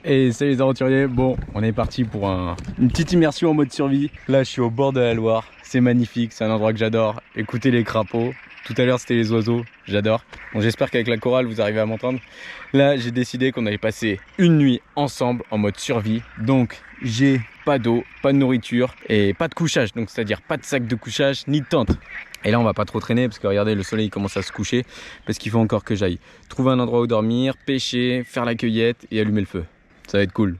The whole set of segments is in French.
Et salut les aventuriers, bon on est parti pour une petite immersion en mode survie. Là je suis au bord de la Loire, c'est magnifique, c'est un endroit que j'adore. Écoutez les crapauds, tout à l'heure c'était les oiseaux, j'adore. Bon j'espère qu'avec la chorale vous arrivez à m'entendre. Là j'ai décidé qu'on allait passer une nuit ensemble en mode survie. Donc j'ai pas d'eau, pas de nourriture et pas de couchage. Donc c'est à dire pas de sac de couchage ni de tente. Et là on va pas trop traîner parce que regardez le soleil commence à se coucher. Parce qu'il faut encore que j'aille trouver un endroit où dormir, pêcher, faire la cueillette et allumer le feu. Ça va être cool.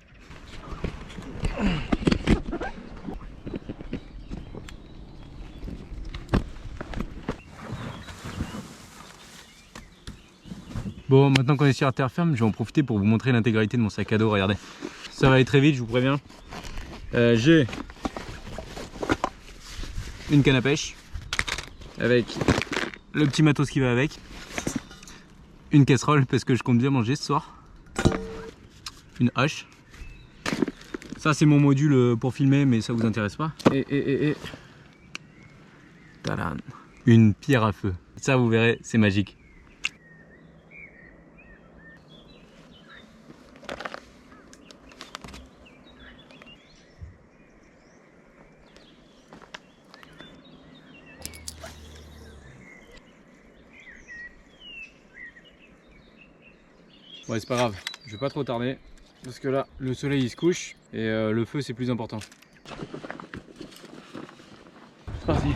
Bon, maintenant qu'on est sur la terre ferme, je vais en profiter pour vous montrer l'intégralité de mon sac à dos. Regardez, ça va aller très vite, je vous préviens. J'ai une canne à pêche avec le petit matos qui va avec, une casserole parce que je compte bien manger ce soir, une hache. Ça c'est mon module pour filmer mais ça vous intéresse pas. Et tadam, une pierre à feu. Ça vous verrez, c'est magique. Ouais c'est pas grave, je vais pas trop tarder parce que là le soleil il se couche et le feu c'est plus important. C'est parti.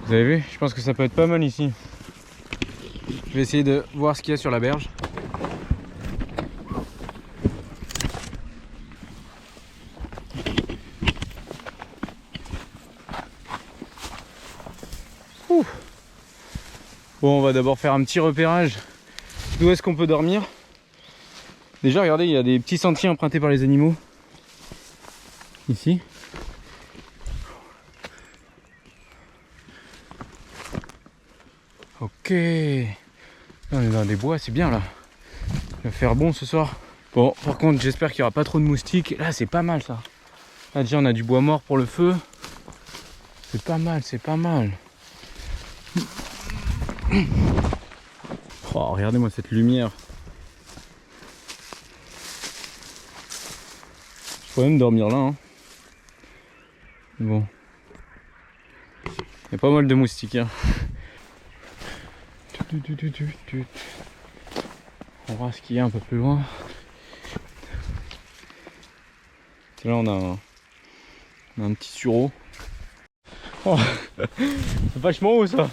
Vous avez vu, je pense que ça peut être pas mal ici. Je vais essayer de voir ce qu'il y a sur la berge. Ouh. Bon, on va d'abord faire un petit repérage d'où est-ce qu'on peut dormir. Déjà, regardez, il y a des petits sentiers empruntés par les animaux. Ici. Ok, là, on est dans des bois, c'est bien là. Il va faire bon ce soir. Bon, par contre, j'espère qu'il n'y aura pas trop de moustiques. Là, c'est pas mal ça. Là, déjà, on a du bois mort pour le feu. C'est pas mal, c'est pas mal. Oh, regardez-moi cette lumière. Je pourrais même dormir là. Hein. Bon. Il y a pas mal de moustiques. Hein. On va voir ce qu'il y a un peu plus loin. Là on a un petit sureau. Oh, c'est vachement haut ça.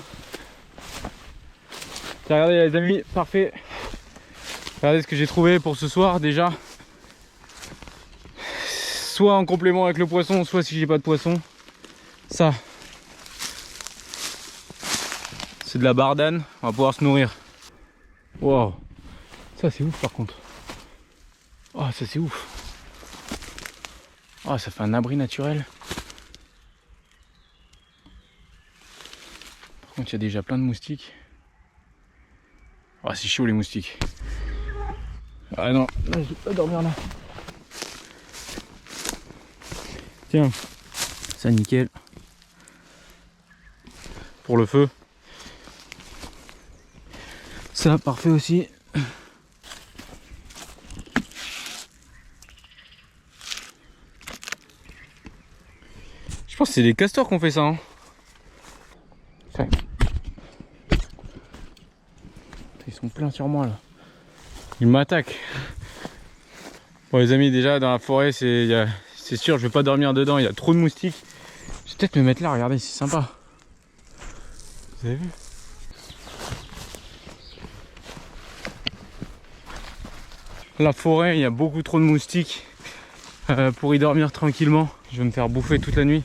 Regardez les amis, parfait. Regardez ce que j'ai trouvé pour ce soir déjà. Soit en complément avec le poisson, soit si j'ai pas de poisson. Ça. C'est de la bardane, on va pouvoir se nourrir. Wow, ça c'est ouf par contre. Oh ça c'est ouf. Oh ça fait un abri naturel. Par contre il y a déjà plein de moustiques. Oh c'est chaud les moustiques. Ah non, là je vais pas dormir là. Tiens, ça nickel. Pour le feu. Ça, parfait aussi. Je pense que c'est des castors qui ont fait ça. Hein. Ils sont pleins sur moi là. Ils m'attaquent. Bon les amis, déjà dans la forêt, c'est sûr, je vais pas dormir dedans. Il y a trop de moustiques. Je vais peut-être me mettre là, regardez, c'est sympa. Vous avez vu ? La forêt, il y a beaucoup trop de moustiques pour y dormir tranquillement. Je vais me faire bouffer toute la nuit.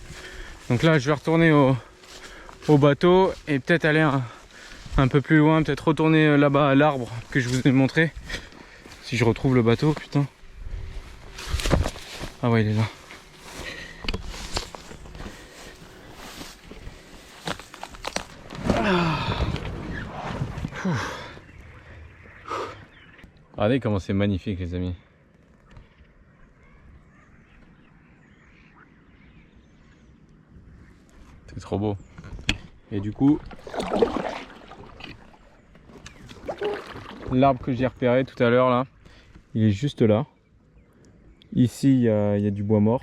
Donc là, je vais retourner au bateau et peut-être aller un peu plus loin, peut-être retourner là-bas à l'arbre que je vous ai montré. Si je retrouve le bateau, putain. Ah ouais, il est là. Regardez comment c'est magnifique les amis. C'est trop beau. Et du coup, l'arbre que j'ai repéré tout à l'heure là, il est juste là. Ici il y a du bois mort.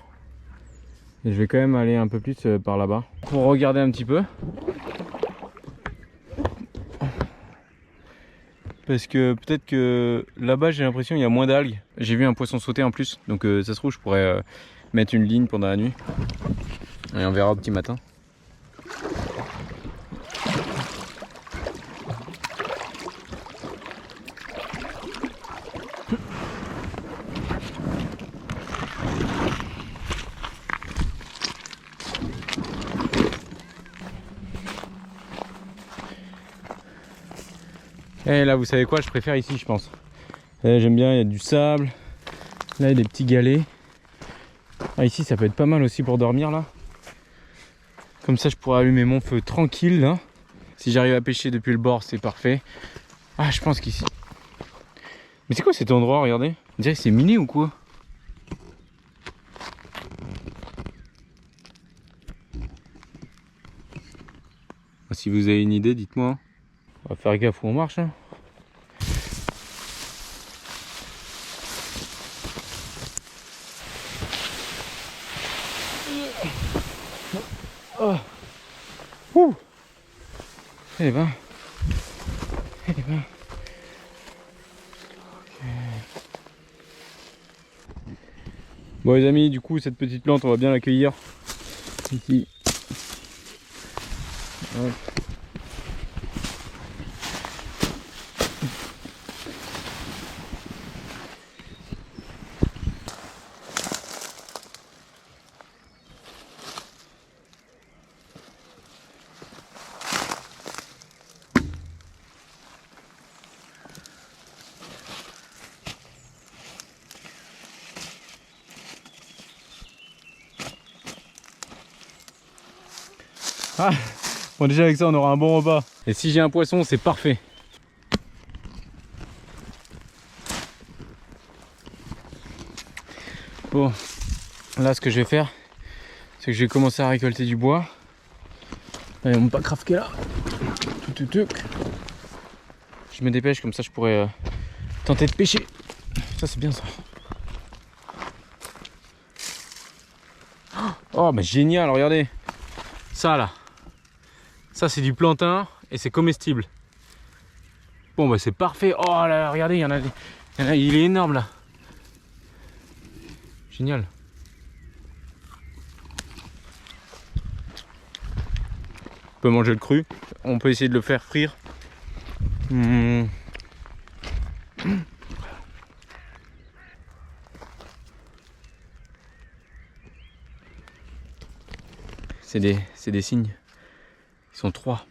Et je vais quand même aller un peu plus par là-bas pour regarder un petit peu. Parce que peut-être que là-bas j'ai l'impression qu'il y a moins d'algues. J'ai vu un poisson sauter en plus, donc ça se trouve je pourrais mettre une ligne pendant la nuit. Et on verra au petit matin. Et là vous savez quoi, je préfère ici je pense. J'aime bien, il y a du sable. Là il y a des petits galets. Ah, ici ça peut être pas mal aussi pour dormir là. Comme ça je pourrais allumer mon feu tranquille là. Si j'arrive à pêcher depuis le bord c'est parfait. Ah je pense qu'ici. Mais c'est quoi cet endroit, regardez? On dirait que c'est miné ou quoi? Si vous avez une idée, dites-moi. On va faire gaffe où on marche. Hein. Oh. Ouh. Eh ben. Eh ben. Okay. Bon les amis, du coup cette petite plante on va bien l'accueillir. Ici. Hop. Ah, bon déjà avec ça on aura un bon repas. Et si j'ai un poisson c'est parfait. Bon, là ce que je vais faire, c'est que je vais commencer à récolter du bois. Allez, mon pack qui est là. Je me dépêche comme ça je pourrais tenter de pêcher. Ça c'est bien ça. Oh mais génial, regardez. Ça là. Ça c'est du plantain et c'est comestible. Bon bah c'est parfait. Oh là regardez, il y en a, il est énorme là. Génial. On peut manger le cru. On peut essayer de le faire frire. C'est des signes. Ils sont 3.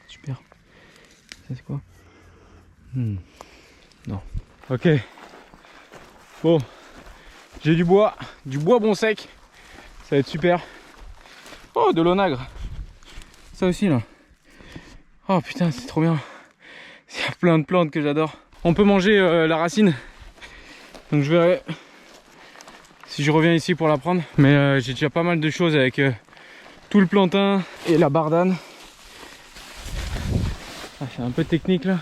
Super. Ça c'est quoi? Non. Ok. Bon. J'ai du bois bon sec. Ça va être super. Oh, de l'onagre. Ça aussi là. Oh putain, c'est trop bien. Il y a plein de plantes que j'adore. On peut manger la racine. Donc je verrai si je reviens ici pour la prendre. Mais j'ai déjà pas mal de choses avec tout le plantain et la bardane. Ah, c'est un peu technique là.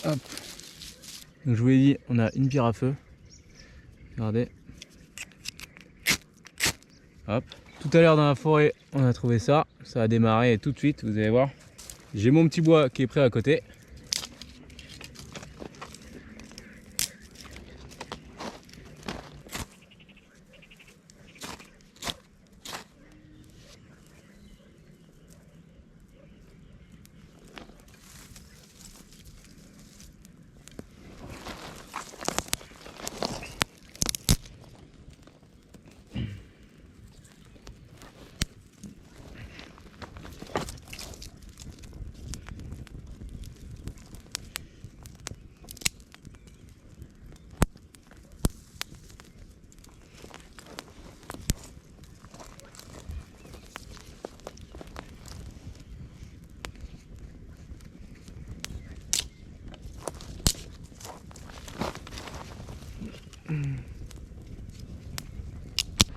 Hop. Donc je vous l'ai dit, on a une pierre à feu. Regardez. Hop. Tout à l'heure dans la forêt, on a trouvé ça. Ça a démarré tout de suite, vous allez voir. J'ai mon petit bois qui est prêt à côté.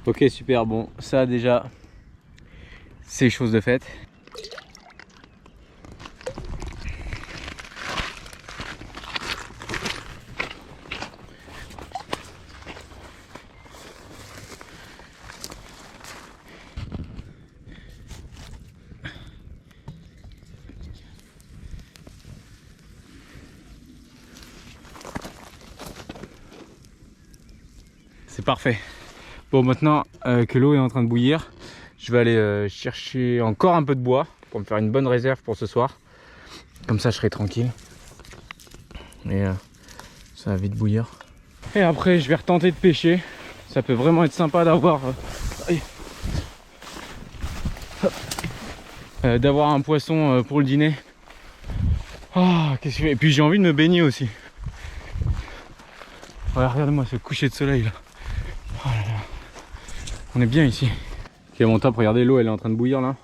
Ok, super, bon, ça déjà, c'est chose de faite. C'est parfait. Bon, maintenant que l'eau est en train de bouillir, je vais aller chercher encore un peu de bois pour me faire une bonne réserve pour ce soir. Comme ça, je serai tranquille. Et ça va vite bouillir. Et après, je vais retenter de pêcher. Ça peut vraiment être sympa d'avoir d'avoir un poisson pour le dîner. Oh, qu'est-ce que je fais? Et puis j'ai envie de me baigner aussi. Ouais, regardez-moi ce coucher de soleil là. Oh là là. On est bien ici. Ok, mon top, regardez, l'eau elle est en train de bouillir là.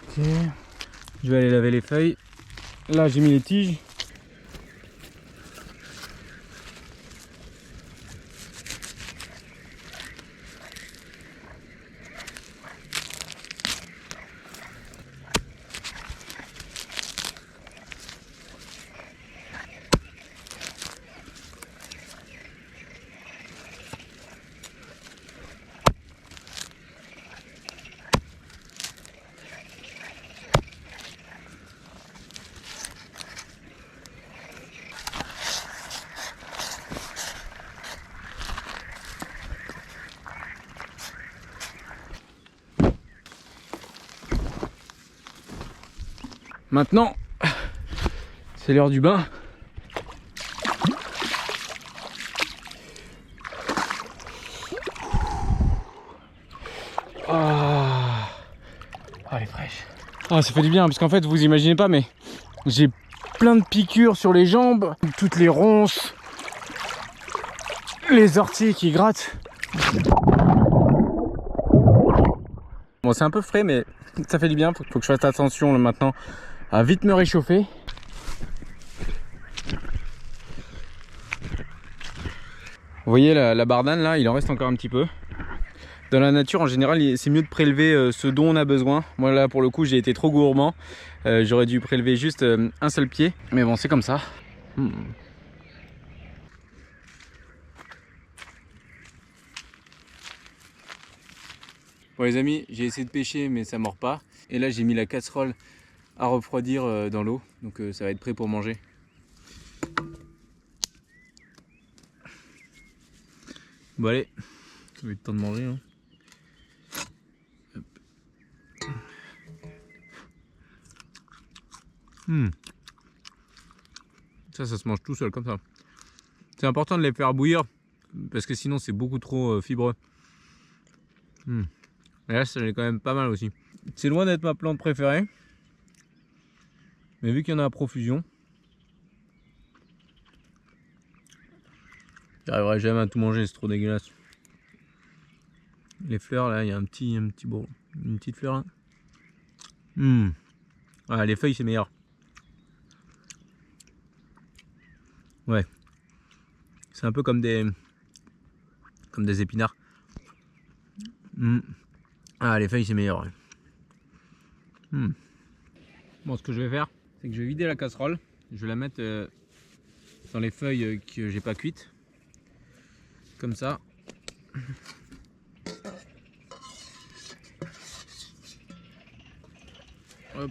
Ok, je vais aller laver les feuilles. Là j'ai mis les tiges. Maintenant, c'est l'heure du bain. Ah, elle est fraîche. Ah, ça fait du bien parce qu'en fait, vous imaginez pas, mais j'ai plein de piqûres sur les jambes, toutes les ronces, les orties qui grattent. Bon, c'est un peu frais, mais ça fait du bien. Faut que je fasse attention là, maintenant à vite me réchauffer. Vous voyez la bardane là, il en reste encore un petit peu. Dans la nature en général c'est mieux de prélever ce dont on a besoin. Moi là pour le coup j'ai été trop gourmand. J'aurais dû prélever juste un seul pied. Mais bon c'est comme ça. Bon les amis, j'ai essayé de pêcher mais ça mord pas. Et là j'ai mis la casserole à refroidir dans l'eau. Donc ça va être prêt pour manger. Bon allez, ça va être le temps de manger hein. Ça se mange tout seul comme ça. C'est important de les faire bouillir parce que sinon c'est beaucoup trop fibreux. Et là ça l'est quand même pas mal aussi. C'est loin d'être ma plante préférée. Mais vu qu'il y en a à profusion, j'arriverai jamais à tout manger, c'est trop dégueulasse. Les fleurs là, il y a une petite fleur là. Ah, les feuilles c'est meilleur. Ouais. C'est un peu comme des épinards. Ah, les feuilles c'est meilleur. Ouais. Bon, ce que je vais faire, c'est que je vais vider la casserole. Je vais la mettre dans les feuilles que j'ai pas cuites. Comme ça. Hop.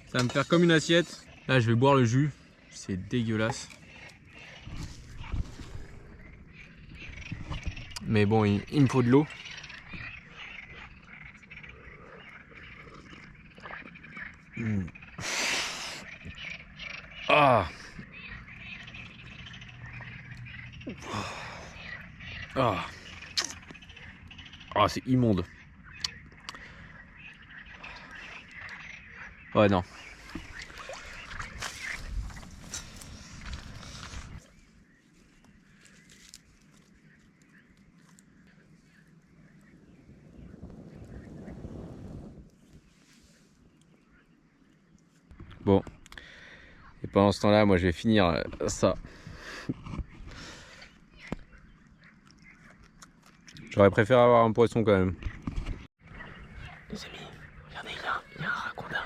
Ça va me faire comme une assiette. Là, je vais boire le jus. C'est dégueulasse. Mais bon, il me faut de l'eau. Ah. Ah. Ah, c'est immonde. Ouais, non. pendant ce temps-là, moi je vais finir ça. J'aurais préféré avoir un poisson quand même. Les amis, regardez, il y a un ragondin.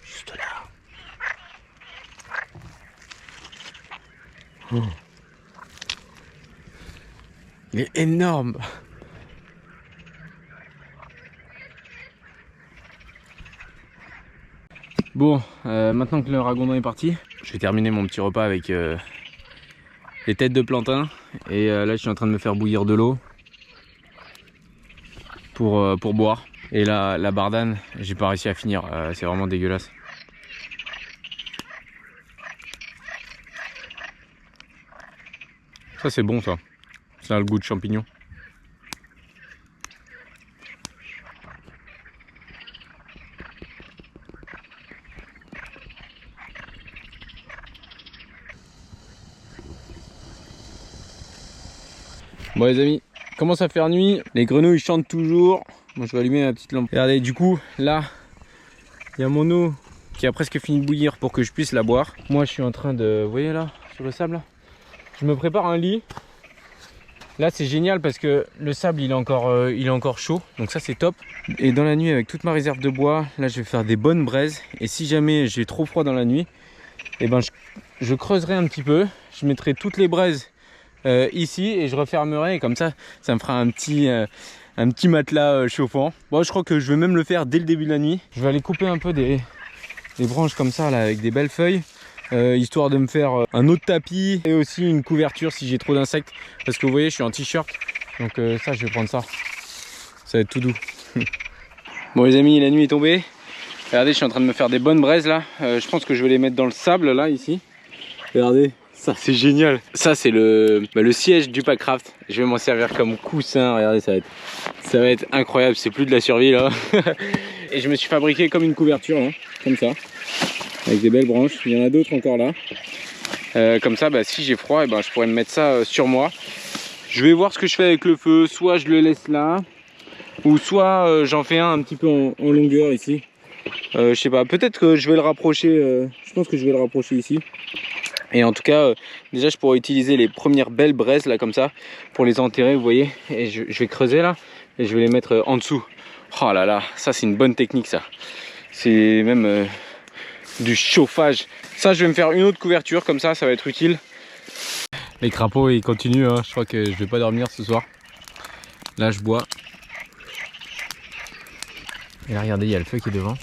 Juste là. Oh. Il est énorme. Bon, maintenant que le ragondin est parti, je vais terminer mon petit repas avec les têtes de plantain. Et là, je suis en train de me faire bouillir de l'eau pour boire. Et là, la bardane, j'ai pas réussi à finir. C'est vraiment dégueulasse. Ça, c'est bon, ça. Ça a le goût de champignon. Bon les amis, commence à faire nuit, les grenouilles chantent toujours. Moi je vais allumer ma petite lampe. Regardez, du coup là, il y a mon eau qui a presque fini de bouillir pour que je puisse la boire. Moi je suis en train de, vous voyez là, sur le sable là, je me prépare un lit. Là c'est génial parce que le sable il est encore chaud, donc ça c'est top. Et dans la nuit avec toute ma réserve de bois, là je vais faire des bonnes braises. Et si jamais j'ai trop froid dans la nuit, et ben je creuserai un petit peu, je mettrai toutes les braises ici et je refermerai, et comme ça me fera un petit matelas chauffant. Bon, je crois que je vais même le faire dès le début de la nuit. Je vais aller couper un peu des branches comme ça là avec des belles feuilles, histoire de me faire un autre tapis et aussi une couverture si j'ai trop d'insectes, parce que vous voyez je suis en t-shirt, donc ça je vais prendre ça, ça va être tout doux. Bon les amis, la nuit est tombée. Regardez, je suis en train de me faire des bonnes braises là. Je pense que je vais les mettre dans le sable là ici. Regardez, ça c'est génial. Ça c'est le siège du Packcraft. Je vais m'en servir comme coussin. Regardez, ça va être incroyable. C'est plus de la survie là. Et je me suis fabriqué comme une couverture hein, comme ça, avec des belles branches. Il y en a d'autres encore là. Comme ça, si j'ai froid, et je pourrais me mettre ça sur moi. Je vais voir ce que je fais avec le feu. Soit je le laisse là, ou soit j'en fais un petit peu en longueur ici. Je sais pas, peut-être que je vais le rapprocher, je pense que je vais le rapprocher ici. Et en tout cas, déjà je pourrais utiliser les premières belles braises là comme ça, pour les enterrer, vous voyez. Et je vais creuser là, et je vais les mettre en dessous. Oh là là, ça c'est une bonne technique ça. C'est même du chauffage. Ça je vais me faire une autre couverture, comme ça va être utile. Les crapauds ils continuent, hein. Je crois que je vais pas dormir ce soir. Là je bois. Et là regardez, il y a le feu qui est devant.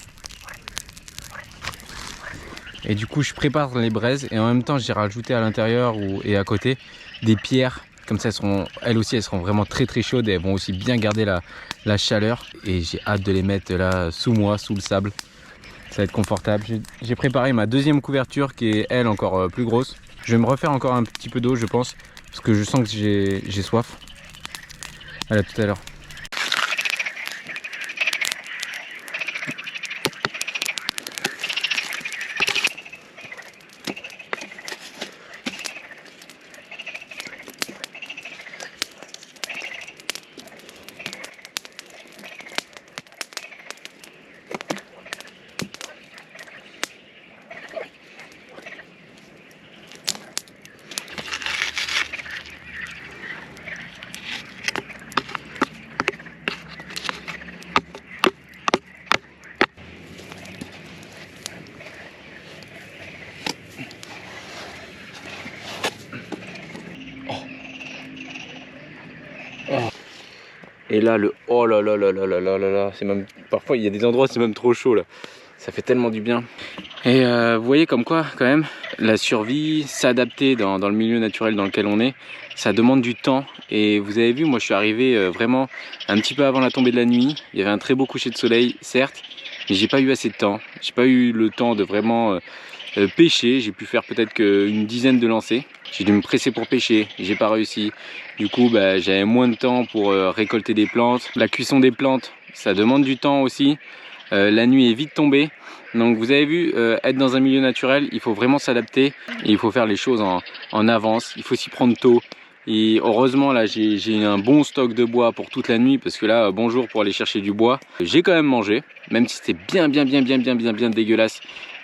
Et du coup je prépare les braises et en même temps j'ai rajouté à l'intérieur et à côté des pierres. Comme ça elles aussi elles seront vraiment très très chaudes et elles vont aussi bien garder la chaleur. Et j'ai hâte de les mettre là sous moi, sous le sable. Ça va être confortable. J'ai préparé ma deuxième couverture qui est elle encore plus grosse. Je vais me refaire encore un petit peu d'eau je pense, parce que je sens que j'ai soif. Allez, à tout à l'heure. Et là oh là là là là là là là là, c'est même parfois il y a des endroits c'est même trop chaud là. Ça fait tellement du bien. Et vous voyez comme quoi quand même la survie, s'adapter dans le milieu naturel dans lequel on est, ça demande du temps. Et vous avez vu, moi je suis arrivé vraiment un petit peu avant la tombée de la nuit. Il y avait un très beau coucher de soleil certes, mais j'ai pas eu assez de temps. J'ai pas eu le temps de vraiment pêcher. J'ai pu faire peut-être qu'une dizaine de lancers. J'ai dû me presser pour pêcher, j'ai pas réussi. Du coup j'avais moins de temps pour récolter des plantes. La cuisson des plantes, ça demande du temps aussi. La nuit est vite tombée. Donc vous avez vu, être dans un milieu naturel, il faut vraiment s'adapter. Il faut faire les choses en avance, il faut s'y prendre tôt. Et heureusement là j'ai un bon stock de bois pour toute la nuit, parce que là bonjour pour aller chercher du bois. J'ai quand même mangé, même si c'était bien dégueulasse.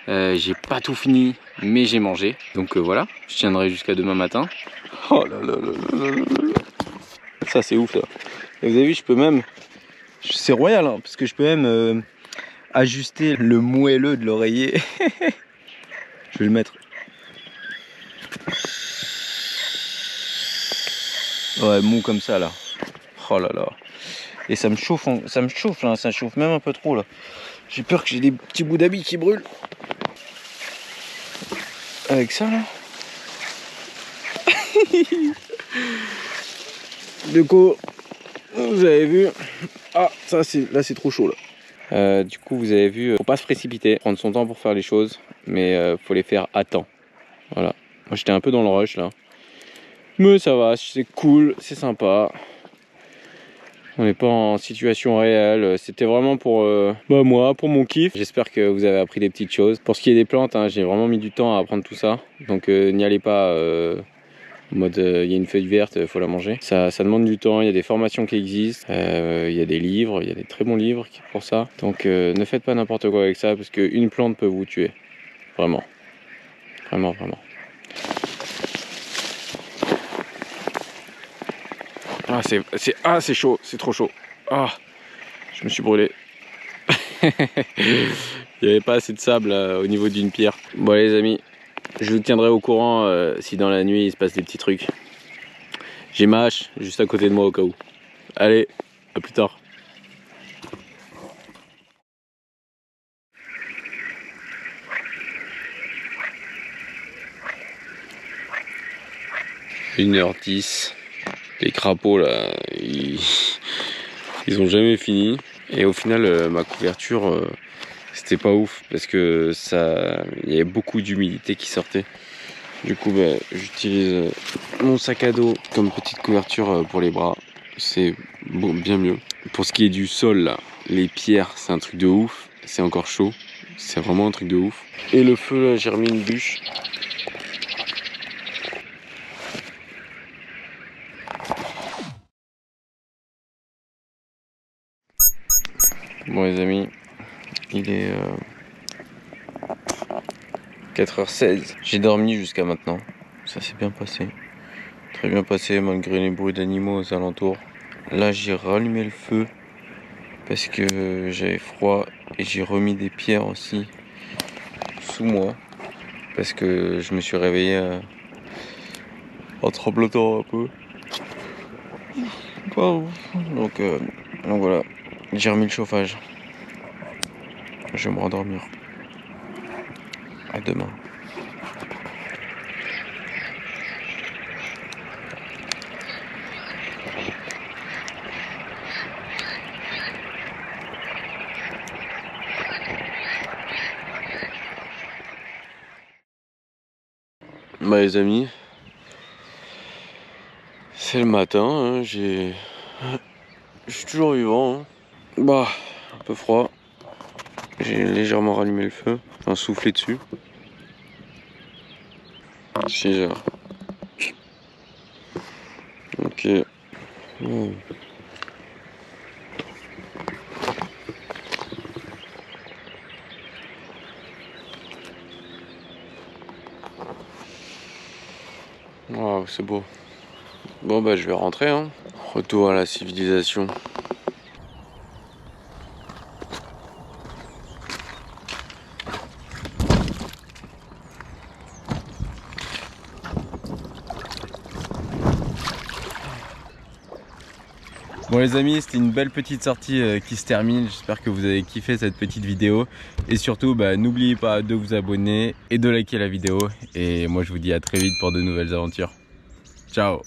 J'ai pas tout fini, mais j'ai mangé. Donc voilà, je tiendrai jusqu'à demain matin. Oh là là là là là là. Ça c'est ouf là. Et vous avez vu, je peux même... C'est royal hein, parce que je peux même ajuster le moelleux de l'oreiller. Je vais le mettre. Ouais, mou comme ça là. Oh là là. Et ça me chauffe, là, ça chauffe même un peu trop là. J'ai peur que j'ai des petits bouts d'habits qui brûlent. Avec ça là. Du coup, vous avez vu. Ah, ça c'est là c'est trop chaud là. Du coup, vous avez vu, faut pas se précipiter, prendre son temps pour faire les choses, mais faut les faire à temps. Voilà. Moi j'étais un peu dans le rush là. Mais ça va, c'est cool, c'est sympa. On n'est pas en situation réelle. C'était vraiment pour moi, pour mon kiff. J'espère que vous avez appris des petites choses. Pour ce qui est des plantes, hein, j'ai vraiment mis du temps à apprendre tout ça. Donc n'y allez pas en mode il y a une feuille verte, il faut la manger. Ça demande du temps, il y a des formations qui existent. Il y a des livres, il y a des très bons livres pour ça. Donc ne faites pas n'importe quoi avec ça, parce qu'une plante peut vous tuer. Vraiment. Vraiment, vraiment. Ah c'est chaud, c'est trop chaud. Ah, je me suis brûlé. Il n'y avait pas assez de sable au niveau d'une pierre. Bon les amis, je vous tiendrai au courant si dans la nuit il se passe des petits trucs. J'ai ma hache juste à côté de moi au cas où. Allez, à plus tard. « 1h10. Les crapauds là, ils ont jamais fini. Et au final, ma couverture, c'était pas ouf, parce que il y avait beaucoup d'humidité qui sortait. Du coup, j'utilise mon sac à dos comme petite couverture pour les bras. C'est bon, bien mieux. Pour ce qui est du sol là, les pierres, c'est un truc de ouf. C'est encore chaud. C'est vraiment un truc de ouf. Et le feu là, j'ai remis une bûche. Bon les amis, il est 4h16. J'ai dormi jusqu'à maintenant. Ça s'est bien passé. Très bien passé malgré les bruits d'animaux aux alentours. Là j'ai rallumé le feu parce que j'avais froid, et j'ai remis des pierres aussi sous moi parce que je me suis réveillé en tremblotant un peu. Donc voilà, j'ai remis le chauffage. Je vais me rendormir. À demain. Bah les amis, c'est le matin, hein, je suis toujours vivant, hein. Bah, un peu froid. J'ai légèrement rallumé le feu, enfin soufflé dessus. 6h. Ok. Oh. Wow, c'est beau. Bon bah je vais rentrer, hein. Retour à la civilisation. Bon les amis, c'était une belle petite sortie qui se termine. J'espère que vous avez kiffé cette petite vidéo. Et surtout, n'oubliez pas de vous abonner et de liker la vidéo. Et moi je vous dis à très vite pour de nouvelles aventures. Ciao.